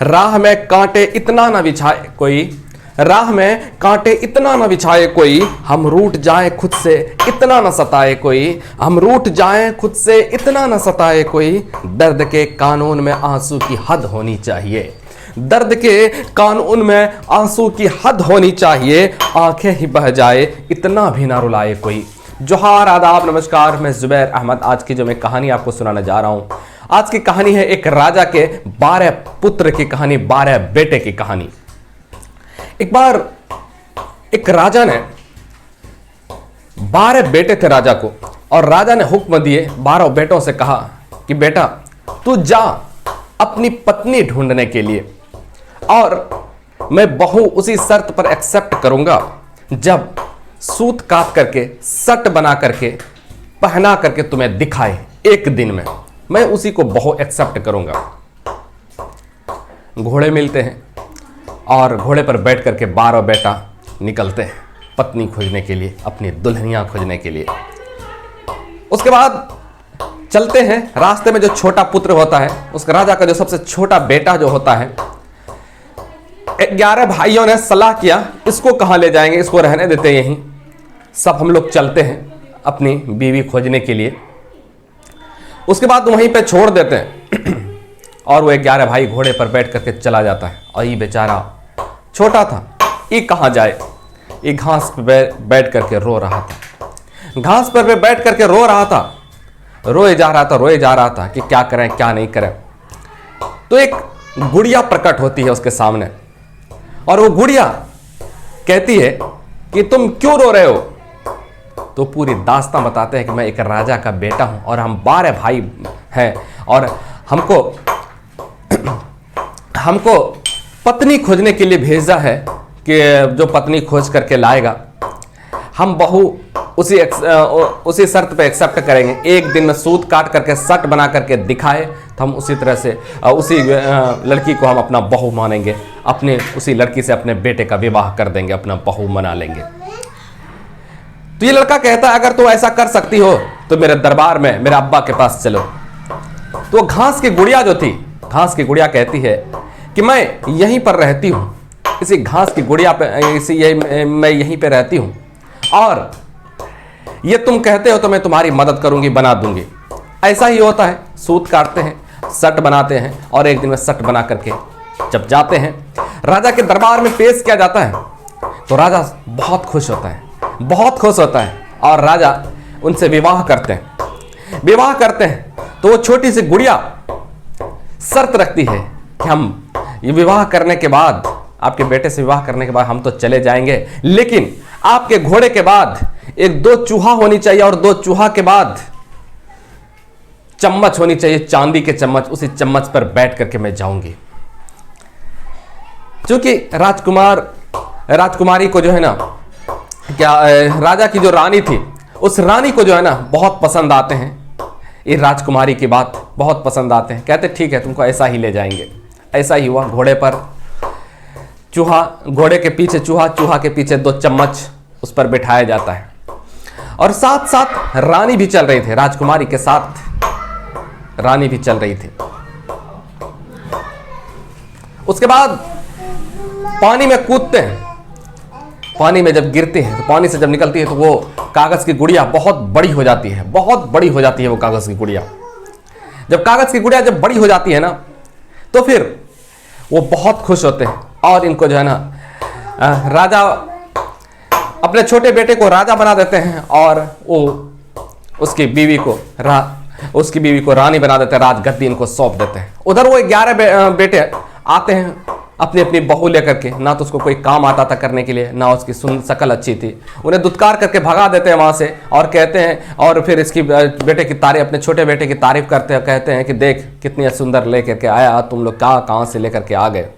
राह में कांटे इतना न बिछाए कोई, राह में कांटे इतना न बिछाए कोई, हम रूठ जाए खुद से इतना न सताए कोई, हम रूठ जाए खुद से इतना न सताए कोई। दर्द के कानून में आंसू की हद होनी चाहिए, दर्द के कानून में आंसू की हद होनी चाहिए, आंखें ही बह जाए इतना भी ना रुलाए कोई। जोहार, आदाब, नमस्कार, मैं जुबैर अहमद। आज की जो मैं कहानी आपको सुनाने जा रहा हूं, आज की कहानी है एक राजा के 12 पुत्र की कहानी, 12 बेटे की कहानी। एक बार एक राजा ने 12 बेटे थे राजा को, और राजा ने हुक्म दिए 12 बेटों से कहा कि बेटा तू जा अपनी पत्नी ढूंढने के लिए, और मैं बहू उसी शर्त पर एक्सेप्ट करूंगा जब सूत काट करके सट बना करके पहना करके तुम्हें दिखाए एक दिन में, मैं उसी को बहू एक्सेप्ट करूंगा। घोड़े मिलते हैं और घोड़े पर बैठ करके 12 बेटा निकलते हैं पत्नी खोजने के लिए, अपनी दुल्हनियां खोजने के लिए। उसके बाद चलते हैं, रास्ते में जो छोटा पुत्र होता है, उस राजा का जो सबसे छोटा बेटा जो होता है, 11 भाइयों ने सलाह किया इसको कहां ले जाएंगे, इसको रहने देते यहीं, सब हम लोग चलते हैं अपनी बीवी खोजने के लिए। उसके बाद वहीं पे छोड़ देते हैं और वो 11 भाई घोड़े पर बैठ करके चला जाता है। और ये बेचारा छोटा था, ये कहाँ जाए, ये घास पे बैठ करके रो रहा था, घास पर बैठ करके रो रहा था, रोए जा रहा था कि क्या करें क्या नहीं करें। तो एक गुड़िया प्रकट होती है उसके सामने, और वो गुड़िया कहती है कि तुम क्यों रो रहे हो। तो पूरी दास्तां बताते हैं कि मैं एक राजा का बेटा हूं और हम 12 भाई हैं, और हमको पत्नी खोजने के लिए भेजा है कि जो पत्नी खोज करके लाएगा हम बहू उसी शर्त पे एक्सेप्ट करेंगे, एक दिन में सूत काट करके सट बना करके दिखाए तो हम उसी तरह से उसी लड़की को हम अपना बहू मानेंगे, अपने उसी लड़की से अपने बेटे का विवाह कर देंगे, अपना बहू मना लेंगे। तो ये लड़का कहता है अगर तुम ऐसा कर सकती हो तो मेरे दरबार में मेरे अब्बा के पास चलो। तो घास की गुड़िया जो थी, घास की गुड़िया कहती है कि मैं यहीं पर रहती हूं, इसी घास की गुड़िया पे मैं यहीं पे रहती हूं, और ये तुम कहते हो तो मैं तुम्हारी मदद करूंगी, बना दूंगी। ऐसा ही होता है, सूत काटते हैं, सट बनाते हैं, और एक दिन में सट बना करके जब जाते हैं राजा के दरबार में पेश किया जाता है, तो राजा बहुत खुश होता है, बहुत खुश होता है, और राजा उनसे विवाह करते हैं। तो वो छोटी सी गुड़िया शर्त रखती है कि हम ये विवाह करने के बाद, आपके बेटे से विवाह करने के बाद हम तो चले जाएंगे, लेकिन आपके घोड़े के बाद 2 चूहा होनी चाहिए, और 2 चूहा के बाद चम्मच होनी चाहिए, चांदी के चम्मच, उसी चम्मच पर बैठ करके मैं जाऊंगी। क्योंकि राजकुमारी को जो है ना, राजा की जो रानी थी, उस रानी को जो है ना बहुत पसंद आते हैं, ये राजकुमारी की बात बहुत पसंद आते हैं। कहते ठीक है तुमको ऐसा ही ले जाएंगे। ऐसा ही हुआ, घोड़े पर चूहा, घोड़े के पीछे चूहा, चूहा के पीछे 2 चम्मच उस पर बिठाया जाता है, और साथ साथ रानी भी चल रही थी, राजकुमारी के साथ रानी भी चल रही थी। उसके बाद पानी में कूदते हैं, पानी में जब गिरते हैं तो पानी से जब निकलती है तो वो कागज की गुड़िया बहुत बड़ी हो जाती है, बहुत बड़ी हो जाती है वो कागज की गुड़िया। जब कागज की गुड़िया जब बड़ी हो जाती है ना, तो फिर वो बहुत खुश होते हैं, और इनको जो है ना राजा अपने छोटे बेटे को राजा बना देते हैं, और वो उसकी बीवी को रानी बना देते हैं, राजगद्दी इनको सौंप देते हैं। उधर वो 11 बेटे आते हैं अपनी अपनी बहू लेकर के, ना तो उसको कोई काम आता था करने के लिए, ना उसकी शकल अच्छी थी, उन्हें दुत्कार करके भगा देते हैं वहां से, और कहते हैं, और फिर इसकी बेटे की तारीफ, अपने छोटे बेटे की तारीफ करते हैं, कहते हैं कि देख कितनी सुंदर लेकर के आया, तुम लोग कहाँ से लेकर के आ गए।